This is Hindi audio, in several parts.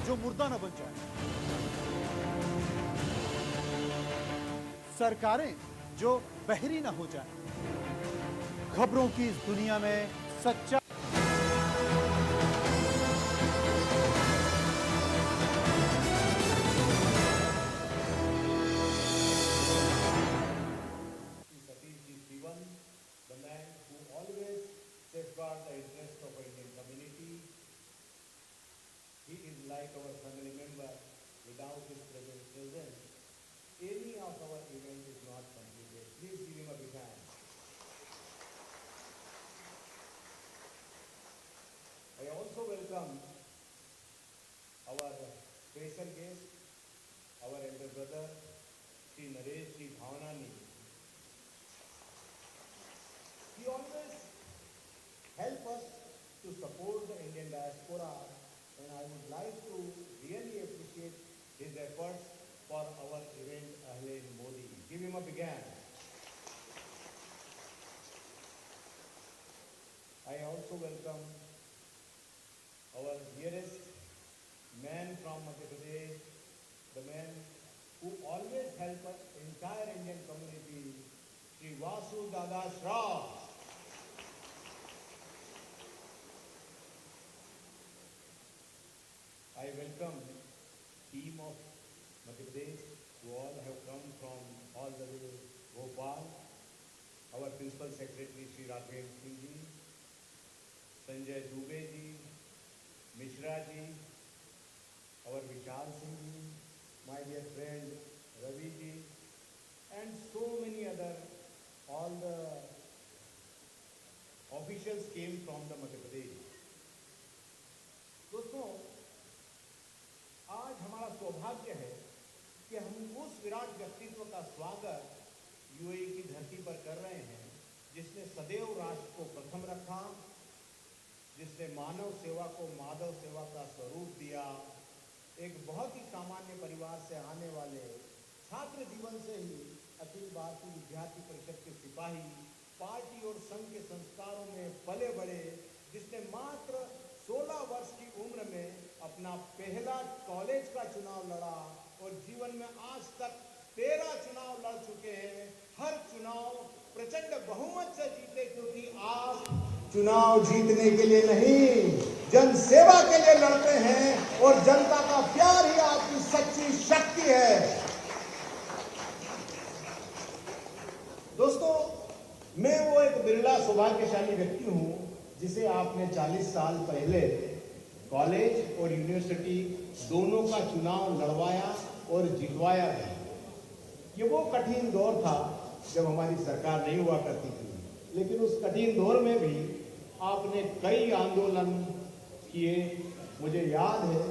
जो मुर्दा न बन जाए, सरकारें जो बहरी न हो जाए, खबरों की इस दुनिया में सच्चा the man who always safeguards the interest of Indian community. He is like our family member. Without his presence, any of our event is not completed. Please give him a big hand. I also welcome our special guest, our elder brother, Sri Naresh Ji Bhavanani. He always helps us to support the Indian diaspora, and I would like to really appreciate his efforts for our event Ahle Modi. Give him a big hand. I also welcome our dearest man from Madhya Pradesh, the man who always helps us entire Indian community, Sri Vasu Dada Shroff. I welcome team of Madhya Pradesh who all have come from all the way Bhopal, our Principal Secretary Sri Raghav Singh Ji, Sanjay Dubey Ji, Mishra Ji, our Vishal Singh Ji, my dear friend Ravi Ji, and so many other, all the officials came from the Madhya Pradesh. दोस्तों, आज हमारा सौभाग्य है कि हम उस विराट व्यक्तित्व का स्वागत यूएई की धरती पर कर रहे हैं जिसने सदैव राष्ट्र को प्रथम रखा, जिसने मानव सेवा को माधव सेवा का स्वरूप दिया, एक बहुत ही सामान्य परिवार से आने वाले छात्र जीवन से ही अखिल भारतीय विद्यार्थी परिषद के सिपाही, पार्टी और संघ के संस्कारों में पले बड़े, जिसने मात्र 16 वर्ष की उम्र में अपना पहला कॉलेज का चुनाव लड़ा और जीवन में आज तक 13 चुनाव लड़ चुके हैं। हर चुनाव प्रचंड बहुमत से जीते, क्योंकि आप चुनाव जीतने के लिए नहीं, जन सेवा के लिए लड़ते हैं और जनता का प्यार ही आपकी सच्ची शक्ति है। दोस्तों, मैं वो एक बिरला सौभाग्यशाली व्यक्ति हूं जिसे आपने 40 साल पहले कॉलेज और यूनिवर्सिटी दोनों का चुनाव लड़वाया और जितवाया है। ये वो कठिन दौर था जब हमारी सरकार नहीं हुआ करती थी, लेकिन उस कठिन दौर में भी आपने कई आंदोलन किए। मुझे याद है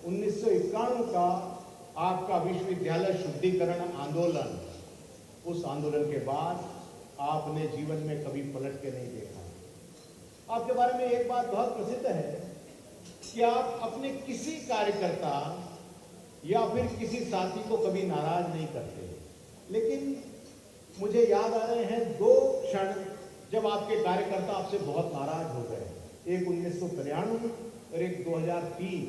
1991 का आपका विश्वविद्यालय शुद्धिकरण आंदोलन, उस आंदोलन के बाद आपने जीवन में कभी पलट के नहीं देखा। आपके बारे में एक बात बहुत प्रसिद्ध है कि आप अपने किसी कार्यकर्ता या फिर किसी साथी को कभी नाराज नहीं करते, लेकिन मुझे याद आ रहे हैं 2 क्षण जब आपके कार्यकर्ता आपसे बहुत नाराज हो गए, एक 1993 और एक 2003।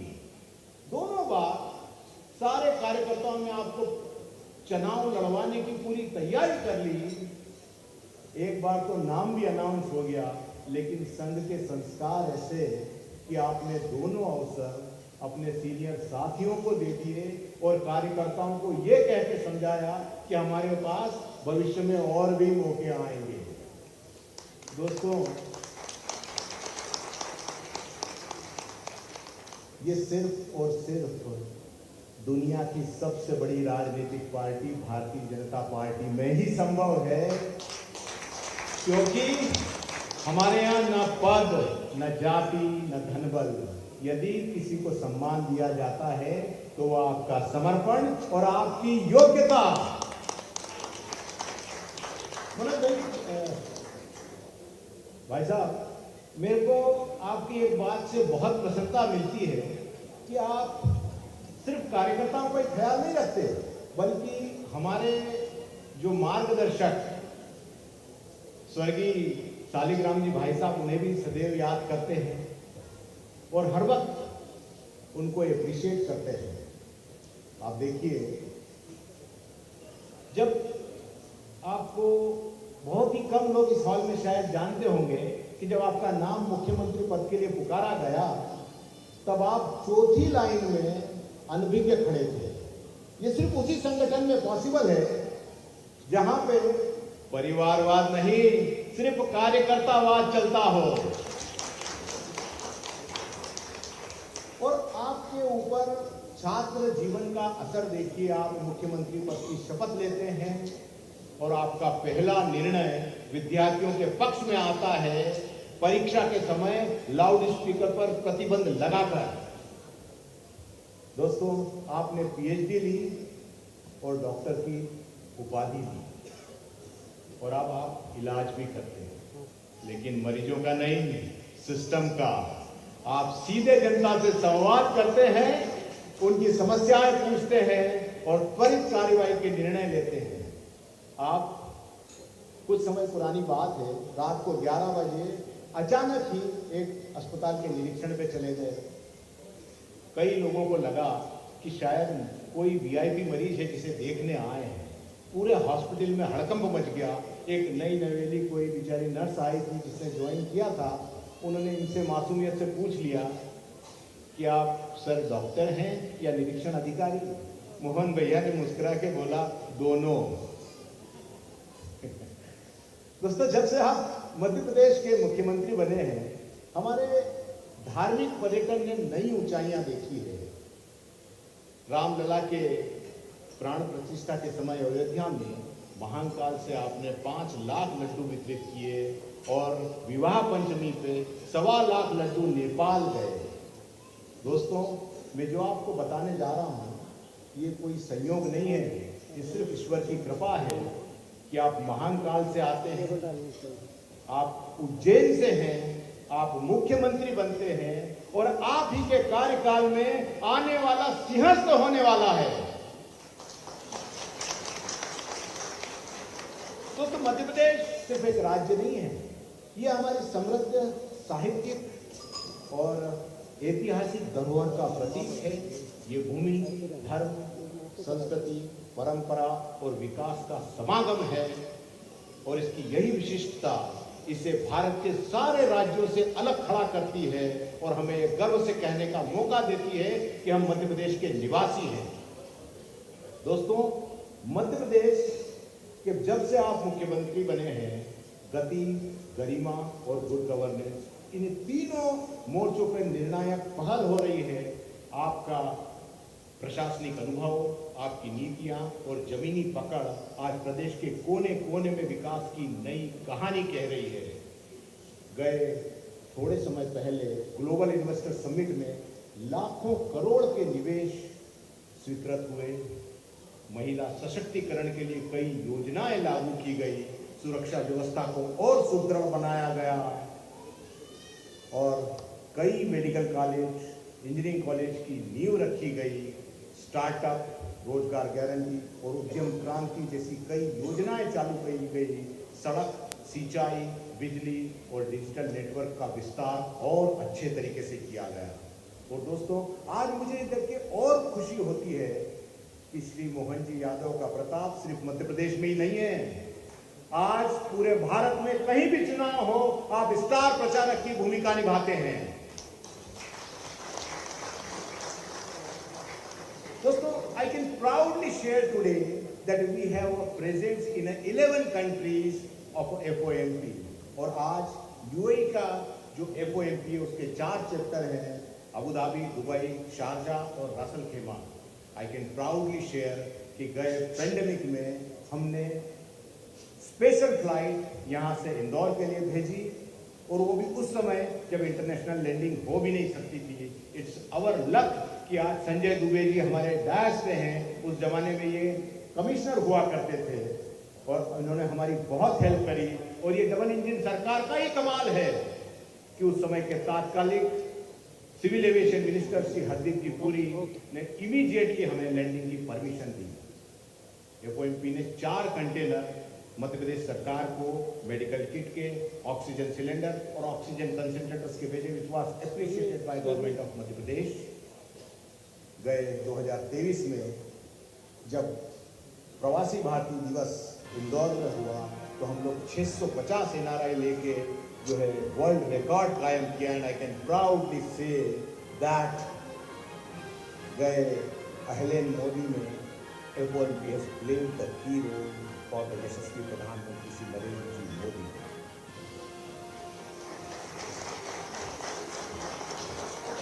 दोनों बार सारे कार्यकर्ताओं ने आपको चुनाव लड़वाने की पूरी तैयारी कर ली। एक बार तो नाम भी अनाउंस हो गया, लेकिन संघ के संस्कार ऐसे कि आपने दोनों अवसर अपने सीनियर साथियों को दे दिए और कार्यकर्ताओं को यह कह के समझाया कि हमारे पास भविष्य में और भी मौके आएंगे। दोस्तों, ये सिर्फ और सिर्फ दुनिया की सबसे बड़ी राजनीतिक पार्टी भारतीय जनता पार्टी में ही संभव है, क्योंकि हमारे यहाँ न पद, न जाति, न धनबल। यदि किसी को सम्मान दिया जाता है तो वह आपका समर्पण और आपकी योग्यता। भाई साहब, मेरे को आपकी एक बात से बहुत प्रसन्नता मिलती है कि आप सिर्फ कार्यकर्ताओं का ख्याल नहीं रखते, बल्कि हमारे जो मार्गदर्शक स्वर्गीय शालिग्राम जी भाई साहब, उन्हें भी सदैव याद करते हैं और हर वक्त उनको अप्रिशिएट करते हैं। आप देखिए, जब आपको बहुत ही कम लोग इस हॉल में शायद जानते होंगे कि जब आपका नाम मुख्यमंत्री पद के लिए पुकारा गया, तब आप चौथी लाइन में अनभिज्ञ खड़े थे। ये सिर्फ उसी संगठन में पॉसिबल है जहां पे परिवारवाद नहीं, सिर्फ कार्यकर्तावाद चलता हो। और आपके ऊपर छात्र जीवन का असर देखिए। आप मुख्यमंत्री पद की शपथ लेते हैं और आपका पहला निर्णय विद्यार्थियों के पक्ष में आता है, परीक्षा के समय लाउड स्पीकर पर प्रतिबंध लगाकर। दोस्तों, आपने पीएचडी ली और डॉक्टर की उपाधि ली और अब आप इलाज भी करते हैं, लेकिन मरीजों का नहीं, सिस्टम का। आप सीधे जनता से संवाद करते हैं, उनकी समस्याएं पूछते हैं और त्वरित कार्रवाई के निर्णय लेते हैं। आप, कुछ समय पुरानी बात है, रात को 11 बजे अचानक ही एक अस्पताल के निरीक्षण पे चले गए। कई लोगों को लगा कि शायद कोई वीआईपी मरीज है जिसे देखने आए हैं। पूरे हॉस्पिटल में हड़कंप मच गया। एक नई नवेली कोई बेचारी नर्स आई थी जिसने ज्वाइन किया था। उन्होंने इनसे मासूमियत से पूछ लिया कि आप सर डॉक्टर हैं या निरीक्षण अधिकारी? मोहन भैया ने मुस्कुरा के बोला, दोनों। दोस्तों, जब से आप मध्य प्रदेश के मुख्यमंत्री बने हैं, हमारे धार्मिक पर्यटन ने नई ऊंचाइयां देखी है। रामलला के प्राण प्रतिष्ठा के समय अयोध्या में महाकाल से आपने 5 लाख लड्डू वितरित किए और विवाह पंचमी पे 1.25 लाख लड्डू नेपाल गए। दोस्तों, मैं जो आपको बताने जा रहा हूं, ये कोई संयोग नहीं है, ये सिर्फ ईश्वर की कृपा है कि आप महाकाल से आते हैं, आप उज्जैन से हैं, आप मुख्यमंत्री बनते हैं और आप ही के कार्यकाल में आने वाला सिंहस्थ होने वाला है। तो मध्य प्रदेश सिर्फ एक राज्य नहीं है, ये हमारी समृद्ध साहित्यिक और ऐतिहासिक धरोहर का प्रतीक है। ये भूमि धर्म, संस्कृति, परंपरा और विकास का समागम है और इसकी यही विशिष्टता इसे भारत के सारे राज्यों से अलग खड़ा करती है और हमें गर्व से कहने का मौका देती है कि हम मध्य प्रदेश के निवासी हैं। दोस्तों, मध्य प्रदेश के जब से आप मुख्यमंत्री बने हैं, गति, गरिमा और गुड गवर्नेंस, इन तीनों मोर्चों पर निर्णायक पहल हो रही है। आपका प्रशासनिक अनुभव, आपकी नीतियां और जमीनी पकड़ आज प्रदेश के कोने कोने में विकास की नई कहानी कह रही है। गए थोड़े समय पहले ग्लोबल इन्वेस्टर समिट में लाखों करोड़ के निवेश स्वीकृत हुए। महिला सशक्तिकरण के लिए कई योजनाएं लागू की गई, सुरक्षा व्यवस्था को और सुदृढ़ बनाया गया और कई मेडिकल कॉलेज, इंजीनियरिंग कॉलेज की नींव रखी गई। स्टार्टअप, रोजगार गारंटी और उद्यम क्रांति जैसी कई योजनाएं चालू की गई। सड़क, सिंचाई, बिजली और डिजिटल नेटवर्क का विस्तार और अच्छे तरीके से किया गया। और दोस्तों, आज मुझे देख के और खुशी होती है कि श्री मोहन जी यादव का प्रताप सिर्फ मध्य प्रदेश में ही नहीं है, आज पूरे भारत में कहीं भी चुनाव हो, आप स्टार प्रचारक की भूमिका निभाते हैं। दोस्तों, I can proudly share today that we have a presence in 11 countries of FOMP और आज यूएई का जो FOMP है उसके 4 चैप्टर हैं, अबू धाबी, दुबई, शारजाह और रासल खेमा। I can proudly share कि गए पेंडेमिक में हमने स्पेशल फ्लाइट यहाँ से इंदौर के लिए भेजी और वो भी उस समय जब इंटरनेशनल लैंडिंग हो भी नहीं सकती थी। इट्स आवर लक कि आज संजय दुबे जी हमारे डायस पे हैं। उस जमाने में ये कमिश्नर हुआ करते थे और उन्होंने हमारी बहुत हेल्प करी और ये डबल इंजन सरकार का ये कमाल है कि उस समय के तात्कालिक civil aviation minister Shri Hardeep ji Puri ने इमीडिएटली हमें लैंडिंग की परमिशन दी। FOMP ने 4 कंटेनर मध्य प्रदेश सरकार को मेडिकल किट के, ऑक्सीजन सिलेंडर और ऑक्सीजन कंसंट्रेटर्स के भेजे, which was appreciated by government of Madhya Pradesh. गए 2023 में जब प्रवासी भारतीय दिवस इंदौर में हुआ तो हम लोग 650 एनआरआई लेके जो है वर्ल्ड रिकॉर्ड कायम किया। And I can proudly say that गए अहलेन मोदी में everyone we have played the key role for the यशस्वी प्रधानमंत्री श्री नरेंद्र जी Modi.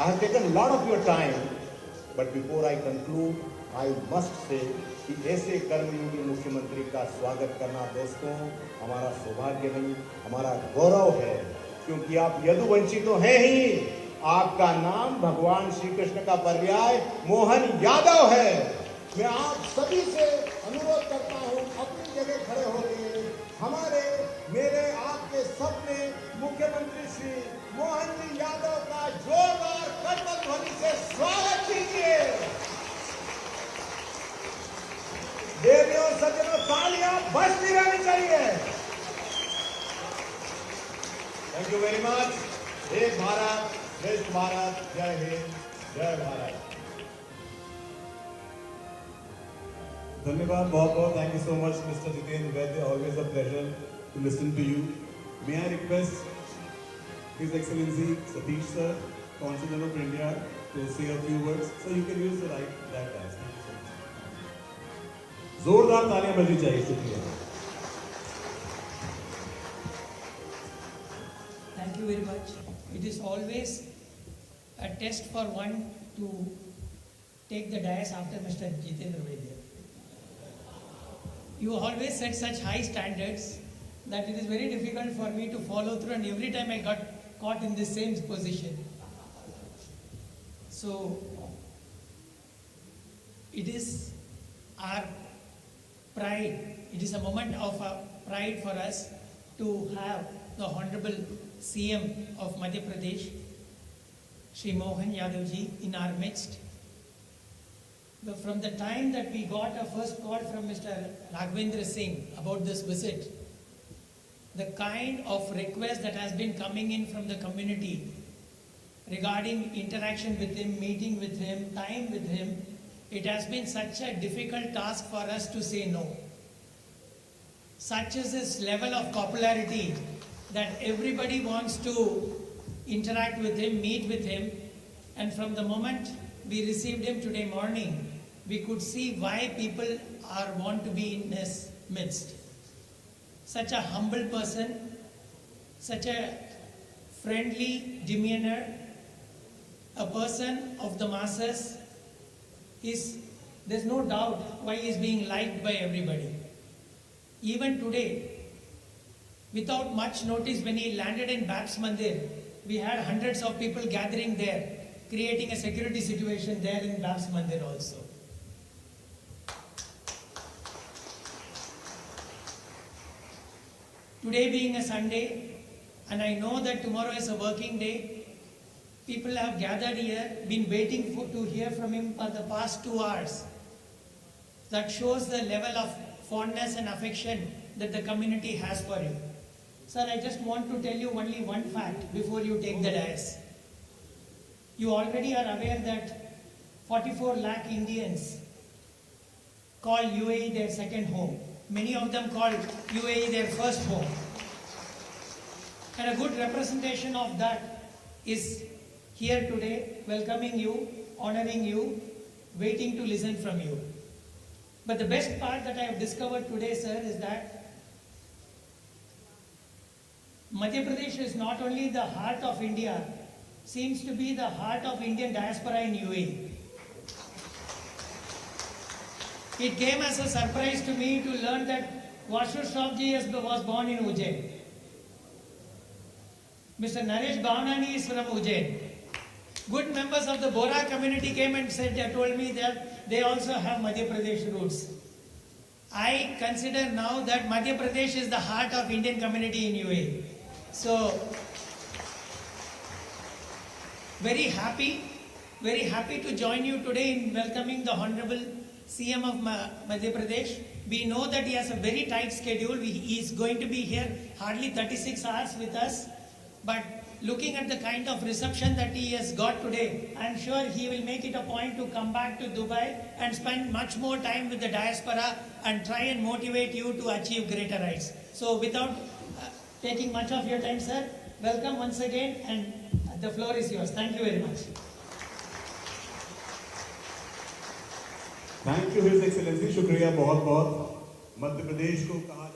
I have taken a lot of your time, but before I conclude, I must say कि ऐसे कर्मयोगी मुख्यमंत्री का स्वागत करना दोस्तों हमारा सौभाग्य नहीं, हमारा गौरव है, क्योंकि आप यदुवंशी तो हैं ही, आपका नाम भगवान श्री कृष्ण का पर्याय मोहन यादव है। मैं आप सभी से अनुरोध करता हूं अपनी जगह खड़े होकर हमारे मेरे आपके सपने मुख्यमंत्री श्री मोहन जी यादव का जोरदार करतल ध्वनि से स्वागत कीजिए। देवियों सज्जनों तालियां बजती रहनी चाहिए। Thank you very much. एक भारत श्रेष्ठ भारत, जय हिंद, जय भारत। धन्यवाद बहुत बहुत। Thank you so much mister Jitendra Vaidya, always a pleasure to listen to you. May I request his excellency Satish sir, consul general of India, to say a few words, so you can use the right that time. जोरदार तालियां बजनी चाहिए। शुक्रिया। Thank you very much. It is always a test for one to take the dais after Mr. Jitendra Vaidya. You always set such high standards that it is very difficult for me to follow through, and every time I got caught in the same position. So, it is our pride, it is a moment of pride for us to have the Honorable CM of Madhya Pradesh, Shri Mohan Yadav ji, in our midst. From the time that we got a first call from Mr. Raghavendra Singh about this visit, the kind of request that has been coming in from the community regarding interaction with him, meeting with him, time with him, it has been such a difficult task for us to say no. Such is his level of popularity that everybody wants to interact with him, meet with him, and from the moment we received him today morning, we could see why people want to be in his midst. Such a humble person, such a friendly demeanor, a person of the masses, there's no doubt why he is being liked by everybody. Even today, without much notice, when he landed in Babs Mandir, we had hundreds of people gathering there, creating a security situation there in Babs Mandir also. Today being a Sunday, and I know that tomorrow is a working day, people have gathered here, been waiting to hear from him for the past 2 hours. That shows the level of fondness and affection that the community has for him. Sir, I just want to tell you only one fact before you take the dais. You already are aware that 44 lakh Indians call UAE their second home. Many of them call UAE their first home. And a good representation of that is here today, welcoming you, honoring you, waiting to listen from you. But the best part that I have discovered today, sir, is that Madhya Pradesh is not only the heart of India, seems to be the heart of Indian diaspora in UAE. It came as a surprise to me to learn that Vashu Shroffji was born in Ujjain. Mr. Naresh Bhavnani is from Ujjain. Good members of the Bora community came and told me that they also have Madhya Pradesh roots. I consider now that Madhya Pradesh is the heart of Indian community in UAE. So, very happy to join you today in welcoming the Honorable CM of Madhya Pradesh. We know that he has a very tight schedule. He is going to be here hardly 36 hours with us. But looking at the kind of reception that he has got today, I am sure he will make it a point to come back to Dubai and spend much more time with the diaspora and try and motivate you to achieve greater heights. So without taking much of your time, sir, welcome once again, and the floor is yours. Thank you very much. Thank you his excellency, शुक्रिया बहुत बहुत। मध्य प्रदेश को कहा